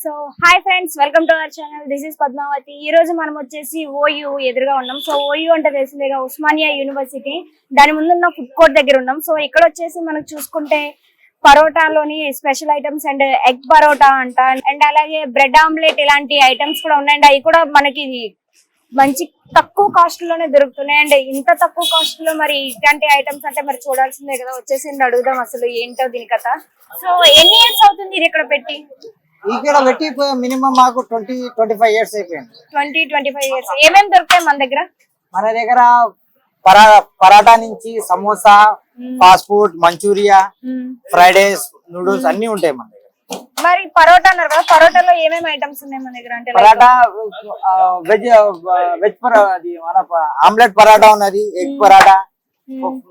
So hi friends, welcome to our channel. This is Padmavathi. ఈ రోజు మనం వచ్చేసి ఓయూ ఎదురుగా ఉన్నాం. సో ఓయూ అంటే తెలిసిందేగా, ఉస్మానియా యూనివర్సిటీ. దాని ముందున్న ఫుడ్ కోర్ట్ దగ్గర ఉన్నాం. సో ఇక్కడ వచ్చేసి మనకు చూసుకుంటే పరోటాలోని special items and egg paratha అంట, అండ్ అలాగే బ్రెడ్ ఆమ్లెట్ ఇలాంటి ఐటమ్స్ కూడా ఉన్నాయండి. అవి కూడా మనకి మంచి తక్కువ కాస్ట్ లోనే దొరుకుతున్నాయి. అండ్ ఇంత తక్కువ కాస్ట్ లో మరి ఇట్లాంటి ఐటమ్స్ అంటే మరి చూడాల్సిందే కదా. వచ్చేసి అడుగుదాం అసలు ఏంటో దీని కథ. సో ఎన్ని ఇయర్స్ అవుతుంది ఇది ఇక్కడ పెట్టి? ఇక్కడ పెట్టి మినిమం మాకు 20-25 ఇయర్స్ అయిపోయింది. 20-25 ఇయర్స్. ఏమేమి దొరుకుతాయి మన దగ్గర? మన దగ్గర పరాటా నుంచి samosa, fast food, Manchuria, fried rice, noodles అన్ని ఉంటాయి మన దగ్గర. మరి పరోటా అన్నారు కదా, పరోటాలో ఏమేమి ఐటమ్స్ ఉన్నాయి మన దగ్గర? అంటే పరాటా వెజ్ అది మన ఆమ్లెట్ పరాటా ఉన్నది, ఎగ్ పరాటా,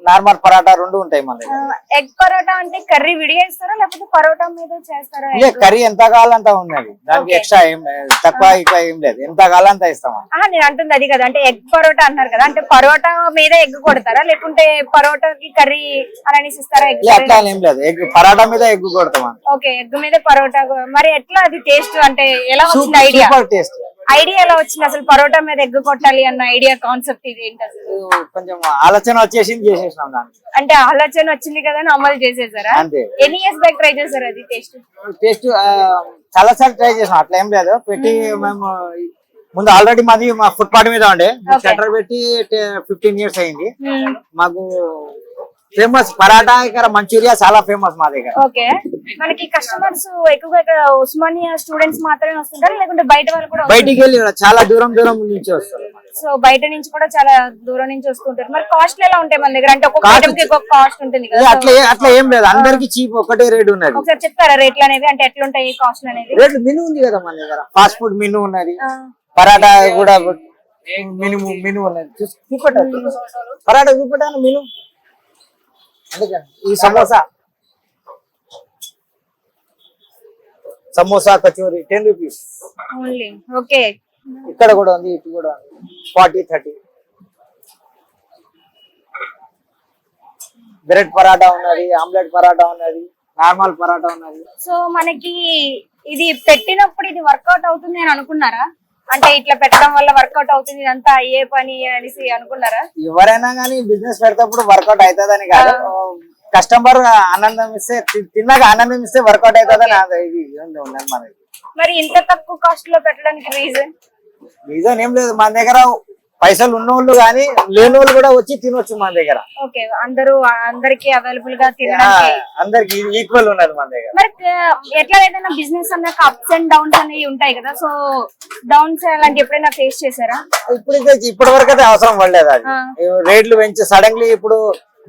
నార్మల్ పరాటా రెండు ఉంటాయి మన దగ్గర. ఎగ్ పరోటా అంటే కర్రీ విడిగా ఇస్తారా లేకపోతే పరోటా మీద చేస్తారా? కర్రీ ఎంత కావాలంత ఉన్నది, దానికి ఎక్స్ట్రా ఏం తక్కువ ఇక్కడ ఏం లేదు, ఎంత కావాలంత ఇస్తాం. నేను అంటుంది అది కదా, అంటే ఎగ్ పరోటా అన్నారు కదా, అంటే పరోటా మీద ఎగ్ కొడతారా లేకుంటే పరోటాకి కర్రీ అలానే ఇస్తారా? అట్లా ఏం లేదు, ఎగ్ పరాటా మీద ఎగ్ కొడతాం. ఓకే, ఎగ్ మీద పరోటా. మరి ఎట్లా అది టేస్ట్, అంటే ఎలా వచ్చింది ఐడియా? టేస్ట్ ఐడియా ఎలా వచ్చింది అసలు పరోటా మీద ఎగ్ కొట్టాలి అన్న ఐడియా, కాన్సెప్ట్ ఇది ఏంటి అసలు? కొంచెం ఆలోచన వచ్చేసింది, చేసేసినాం దాన్ని. అంటే ఆలోచన వచ్చింది కదా అని అమలు చేసేసారా? ఎన్ని ఇయర్స్ బ్యాక్ ట్రై చేశారు అది టేస్ట్? చాలా సార్లు ట్రై చేసాం, అట్లా ఏం లేదు. పెట్టి మేము ముందు ఆల్రెడీ మాది మా ఫుడ్ పార్ట్ మీద ఉండే షట్టర్ పెట్టి 15 ఇయర్స్ అయింది. మాకు ఫేమస్ పరాటా, ఇక్కడ మంచూరియా చాలా ఫేమస్ మా దగ్గర. ఓకే, మనకి కస్టమర్స్ ఎక్కువగా ఇక్కడ ఉస్మానియా స్టూడెంట్స్ మాత్రమే వస్తుంటారు లేకుంటే బయట వాళ్ళు కూడా? బయటికి వెళ్ళి చాలా దూరం నుంచి వస్తారు. సో బయట నుంచి కూడా చాలా దూరం నుంచి వస్తుంటారు. మరి కాస్ట్ ఎలా ఉంటాయి మన దగ్గర? అంటే ఒక్కొక్క ఐటమ్ కి ఒక్కొక్క కాస్ట్ ఉంటుంది కదా. అట్లా ఏం లేదు, అందరికి చీప్ ఒకటే రేట్ ఉన్నది. ఒకసారి చెప్తారా రేట్లు అనేవి, అంటే ఎట్లుంటాయి కాస్ట్ అనేది? రేట్లు మెనూ ఉంది కదా మన దగ్గర, ఫాస్ట్ ఫుడ్ మెనూ ఉన్నది, పరాటా కూడా మెనూ ఉన్నది. పరాటా చూపెట్టాను మెనూ. అందుకని ఈ samosa kachori 10 rupees only. Okay, ఇక్కడ కూడా ఉంది, ఇటు కూడా 40-30. బ్రెడ్ పరాటా ఉన్నది, ఆమ్లెట్ పరాటా ఉన్నది, నార్మల్ పరాటా ఉన్నది. సో మనకి ఇది పెట్టినప్పుడు ఇది వర్కౌట్ అవుతుంది అని అనుకున్నారా? అంటే ఇట్లా పెట్టడం వల్ల వర్కౌట్ అవుతుంది, ఇదంతా అయ్యే పని అనేసి అనుకున్నారా? ఎవరైనా కానీ బిజినెస్ పెడతప్పుడు వర్కౌట్ అవుతుందని కాదు, కస్టమర్ ఆనందం ఇస్తే, తిన్నాక ఆనందం ఇస్తే వర్కౌట్ అవుతుందని ఇది ఉన్నది మనకి. మరి ఇంత తక్కువ కాస్ట్ లో పెట్టడానికి రీజన్ ఏం లేదు, మన దగ్గర పైసలు ఉన్నోళ్ళు గానీ లేని వాళ్ళు కూడా వచ్చి తినొచ్చు మన దగ్గర. ఓకే, అందరికి అవైలబుల్ గా తినడానికి అందరికి ఈక్వల్ ఉన్నది మన దగ్గర. మరి ఎట్లా ఏదైనా బిజినెస్ అన్నాక అప్స్ అండ్ డౌన్స్ అనేవి ఉంటాయి కదా, సో డౌన్స్ అలాంటి ఎప్పుడైనా ఫేస్ చేశారా? ఇప్పటి వరకు అయితే అవసరం పడలేదు. అది రేట్లు పెంచి సడన్లీ ఇప్పుడు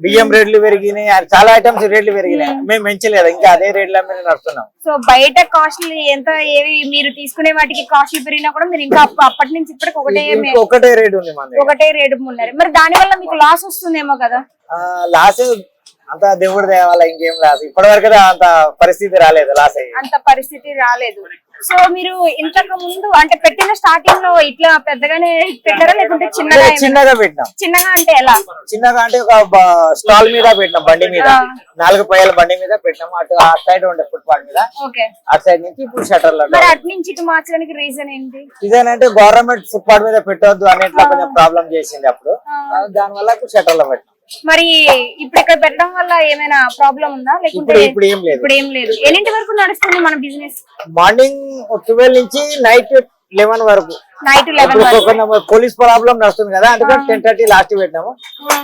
బియ్యం రేట్లు పెరిగినాయి, చాలా ఐటమ్స్ రేట్లు పెరిగినాయి, మేము పెంచలేదు, ఇంకా అదే రేట్ల మీద నడుస్తున్నాం. సో బయట కాస్ట్లు ఎంత ఏవి మీరు తీసుకునే వాటికి కాస్ట్లు పెరిగినా కూడా మీరు ఇంకా అప్పటి నుంచి ఇప్పటికి ఒకటే రేట్ ఉంది, ఒకటే రేటు ఉన్నారు. మరి దాని వల్ల మీకు లాస్ వస్తుందేమో కదా? లాస్ అంత దేవుడు దేవాల, ఇంకేం లాస్ ఇప్పటి వరకు అంత పరిస్థితి రాలేదు, లాస్ అంత పరిస్థితి రాలేదు. సో మీరు ఇంతకు ముందు అంటే పెట్టిన స్టార్టింగ్ లో ఇట్లా పెద్దగానే పెట్టారా లేకుంటే చిన్నగా పెట్టినాం? చిన్నగా అంటే ఎలా? చిన్నగా అంటే ఒక స్టాల్ మీద పెట్టినాం, బండి మీద 4 పైల బండి మీద పెట్టినాం. అటు ఆ సైడ్ ఉండే ఫుట్ పాత్ మీద, అటు సైడ్ నుంచి ఇప్పుడు షట్టర్ లో. మరి అటు నుంచి ఇటు మార్చడానికి రీజన్ ఏంటి? రీజన్ అంటే గవర్నమెంట్ ఫుట్ పాత్ మీద పెట్టొద్దు అనేట్లా కొంచెం ప్రాబ్లం చేసింది అప్పుడు, దాని వల్ల ఇప్పుడు షట్టర్ లో పెట్టినాం. మరి ఇప్పుడు ఇక్కడ పెట్టడం వల్ల ఏమైనా ప్రాబ్లం ఉందా లేకుంటే? ఇప్పుడు ఏం లేదు. ఎన్నింటి వరకు నడుస్తుంది మన బిజినెస్? మార్నింగ్ 12 నుంచి నైట్ 11 వరకు. నైట్ 11 పోలీస్ ప్రాబ్లం నడుస్తుంది కదా, అందుకని 10:30 లాస్ట్ పెట్టినాము.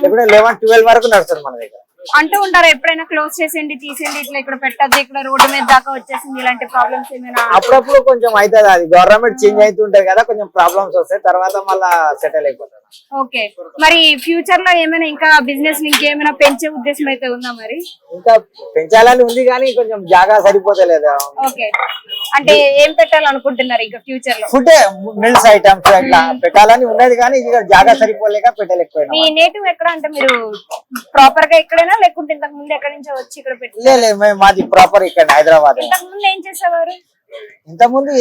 ఇప్పుడు 11-12 వరకు నడుస్తుంది మన దగ్గర. అంటూ ఉంటారు ఎప్పుడైనా క్లోజ్ చేసేయండి, తీసేయండి, ఇట్లా ఇక్కడ పెట్టద్దు, ఇక్కడ రోడ్డు మీద దాకా వచ్చేసింది, ఇలాంటి ప్రాబ్లమ్స్ ఏమైనా? అప్పుడప్పుడు కొంచెం అవుతుంది, అది గవర్నమెంట్ చేంజ్ అవుతుంటది కదా, కొంచెం ప్రాబ్లమ్స్ వస్తాయి, తర్వాత మళ్ళా సెటిల్ అయిపోతుంది. ఓకే, మరి ఫ్యూచర్ లో ఏమైనా ఇంకా బిజినెస్ ఇంకేమైనా పెంచే ఉద్దేశం అయితే ఉందా? మరి ఇంకా పెంచాలని ఉంది కానీ కొంచెం జాగా సరిపోతలేదు. ఓకే, అంటే ఏం పెట్టాలనుకుంటున్నారు ఇంకా ఫ్యూచర్ లో? ఫుడ్, మిల్స్ ఐటమ్స్ అట్లా పెట్టాలని ఉన్నది కానీ ఇక జాగా సరిపోలేక పెట్టలేకపోయినా. మీ నేటివ్ ఎక్కడ అంటే మీరు ప్రాపర్ గా ఎక్కడైనా లేకుంటే ఇంతకు ముందు ఎక్కడి నుంచో వచ్చి ఇక్కడ పెట్టలేదు? మాది ప్రాపర్ ఇక్కడ హైదరాబాద్. ఇంతకు ముందు ఏం చేసేవారు? ఇంతకు ముందు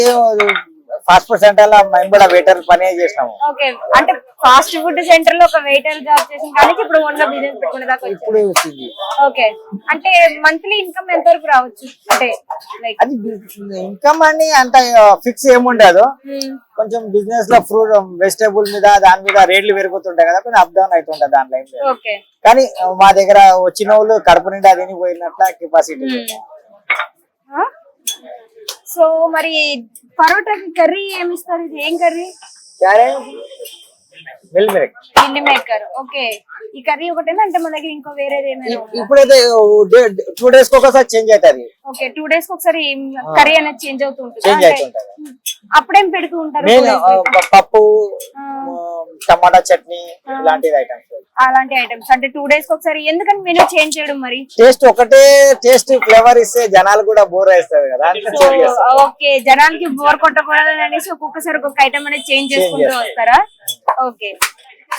ఫాస్ట్ ఫుడ్ సెంటర్ లో మేము కూడా వెయిటర్ పని చేసినాము. ఓకే, అంటే ఫాస్ట్ ఫుడ్ సెంటర్ లో ఒక వెయిటర్ జాబ్ చేసిన కానీ ఇప్పుడు ఓన్ గా బిజినెస్ పెట్టుకునే దాకా ఇప్పుడు వచ్చింది. ఓకే, అంటే మంత్లీ ఇన్కమ్ ఎంత వరకు రావచ్చు? అంటే లైక్ అది ఇన్కమ్ అని అంత ఫిక్స్ ఏముండదు. కొంచెం బిజినెస్ లో ఫ్రూట్ వెజిటేబుల్ మీద దాని మీద రేట్లు పెరుగుతుంటాయి కదా, కొంచెం అప్ డౌన్ అవుతుంటది దాంట్లో ఏం లేదు. ఓకే, కానీ మా దగ్గర వచ్చిన వాళ్ళు కడుపు నిండా తిని పోయినట్ల కెపాసిటీ. సో మరి పరోటాకి కర్రీ ఏమి ఇస్తారు? ఇది ఏం కర్రీ? Meal maker. ఓకే, ఈ కర్రీ ఒకటేనా అంటే మన దగ్గర ఇంకో వేరేది ఏమైనా? ఇప్పుడైతే 2 days కి ఒకసారి చేంజ్ అవుతుంది. ఓకే, 2 days కి ఒకసారి కర్రీ అనేది చేంజ్ అవుతూ ఉంటుంది. చేంజ్ అవుతుంటది. అప్పుడేం పెడుతూ ఉంటారు? పప్పు, టమాటా చట్నీ ఇలాంటి ఐటమ్స్. అలాంటి ఐటమ్స్ అంటే 2 days కి ఒకసారి. ఎందుకని మెనూ చేంజ్ చేయడం? మరి టేస్ట్ ఒకటే టేస్ట్ ఫ్లేవర్ ఇస్తే జనాలు కూడా బోర్ వేస్తారు కదా. ఓకే, జనాలకి బోర్ కొట్టకూడదు అనేసి ఒక్కొక్కసారి ఒక్కొక్క ఐటమ్ అనేది చేంజ్ చేసుకుంటూ వస్తారా? ఓకే,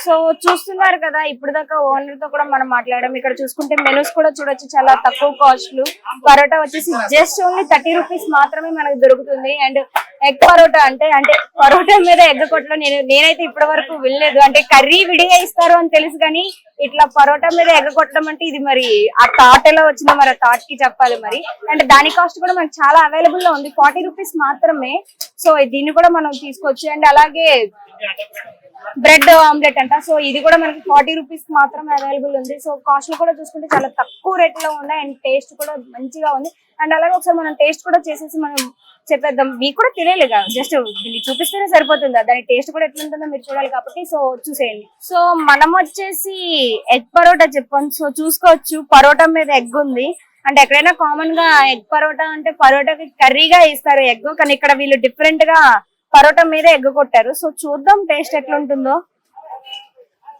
సో చూస్తున్నారు కదా, ఇప్పుడు దాకా ఓనర్ తో కూడా మనం మాట్లాడడం. ఇక్కడ చూసుకుంటే మెనూస్ కూడా చూడొచ్చు, చాలా తక్కువ కాస్ట్లు. పరోటా వచ్చేసి జస్ట్ ఓన్లీ 30 రూపీస్ మాత్రమే మనకు దొరుకుతుంది. అండ్ ఎగ్ పరోటా అంటే పరోటా మీద ఎగ్ కొట్టలో నేనైతే ఇప్పటి వరకు వెళ్ళలేదు. అంటే కర్రీ విడిగా ఇస్తారు అని తెలుసు కానీ ఇట్లా పరోటా మీద ఎగ్ కొట్టడం అంటే ఇది మరి ఆ థాట్ ఎలా వచ్చిందో మరి ఆ థాట్ కి చెప్పాలి మరి. అండ్ దాని కాస్ట్ కూడా మనకి చాలా అవైలబుల్ లో ఉంది, 40 రూపీస్ మాత్రమే. సో దీన్ని కూడా మనం తీసుకోవచ్చు. అండ్ అలాగే బ్రెడ్ ఆమ్లెట్ అంట, సో ఇది కూడా మనకి 40 రూపీస్ మాత్రమే అవైలబుల్ ఉంది. సో కాస్ట్ కూడా చూసుకుంటే చాలా తక్కువ రేట్ లో ఉన్నాయి. అండ్ టేస్ట్ కూడా మంచిగా ఉంది. అండ్ అలాగే ఒకసారి మనం టేస్ట్ కూడా చేసేసి మనం చెప్పేద్దాం. మీకు కూడా తెలియలేదు కదా, జస్ట్ దీన్ని చూపిస్తేనే సరిపోతుందా, దాని టేస్ట్ కూడా ఎట్లుంటుందో మీరు చూడాలి కాబట్టి. సో చూసేయండి. సో మనం వచ్చేసి ఎగ్ పరోటా చెప్పాం. సో చూసుకోవచ్చు, పరోటా మీద ఎగ్ ఉంది. అంటే ఎక్కడైనా కామన్ గా ఎగ్ పరోటా అంటే పరోటాకి కర్రీగా ఇస్తారు ఎగ్, కానీ ఇక్కడ వీళ్ళు డిఫరెంట్ గా పరోటా మీద ఎగ్ కొట్టారు. సో చూద్దాం టేస్ట్ ఎట్లుంటుందో,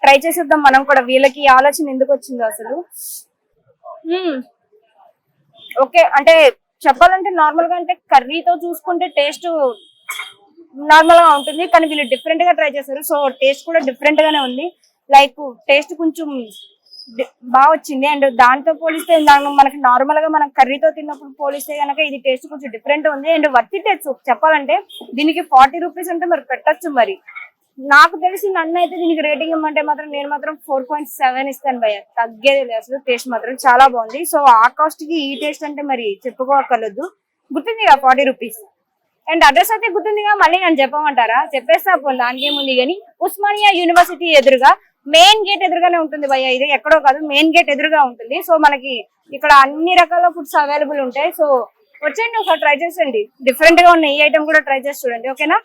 ట్రై చేసేద్దాం మనం కూడా. వీళ్ళకి ఆలోచన ఎందుకు వచ్చిందో అసలు. ఓకే, అంటే చెప్పాలంటే నార్మల్ గా అంటే కర్రీతో చూసుకుంటే టేస్ట్ నార్మల్ గా ఉంటుంది, కానీ వీళ్ళు డిఫరెంట్ గా ట్రై చేశారు. సో టేస్ట్ కూడా డిఫరెంట్ గానే ఉంది. లైక్ టేస్ట్ కొంచెం బాగా వచ్చింది. అండ్ దాంతో పోలిస్తే మనకి నార్మల్ గా మనం కర్రీతో తిన్నప్పుడు పోలిస్తే కనుక ఇది టేస్ట్ కొంచెం డిఫరెంట్ ఉంది. అండ్ వర్త్ ఇట్ చెప్పాలంటే. దీనికి 40 రూపీస్ అంటే మరి పెట్టచ్చు. మరి నాకు తెలిసి నన్ను అయితే దీనికి రేటింగ్ ఇవ్వమంటే మాత్రం నేను మాత్రం 4.7 ఇస్తాను భయ్య, తగ్గేది లేదు అసలు. టేస్ట్ మాత్రం చాలా బాగుంది. సో ఆ కాస్ట్ కి ఈ టేస్ట్ అంటే మరి చెప్పుకోకర్లేదు. గుర్తుందిగా 40 రూపీస్. అండ్ అడ్రస్ అయితే గుర్తుందిగా, మళ్ళీ నన్ను చెప్పమంటారా? చెప్పేస్తా పోను, దానికేముంది. కానీ ఉస్మానియా యూనివర్సిటీ ఎదురుగా మెయిన్ గేట్ ఎదురుగానే ఉంటుంది భయ్య, ఇది ఎక్కడో కాదు, మెయిన్ గేట్ ఎదురుగా ఉంటుంది. సో మనకి ఇక్కడ అన్ని రకాల ఫుడ్స్ అవైలబుల్ ఉంటాయి. సో వచ్చేయండి, ఒకసారి ట్రై చేసండి. డిఫరెంట్ గా ఉన్న ఈ ఐటమ్ కూడా ట్రై చేసి చూడండి, ఓకేనా?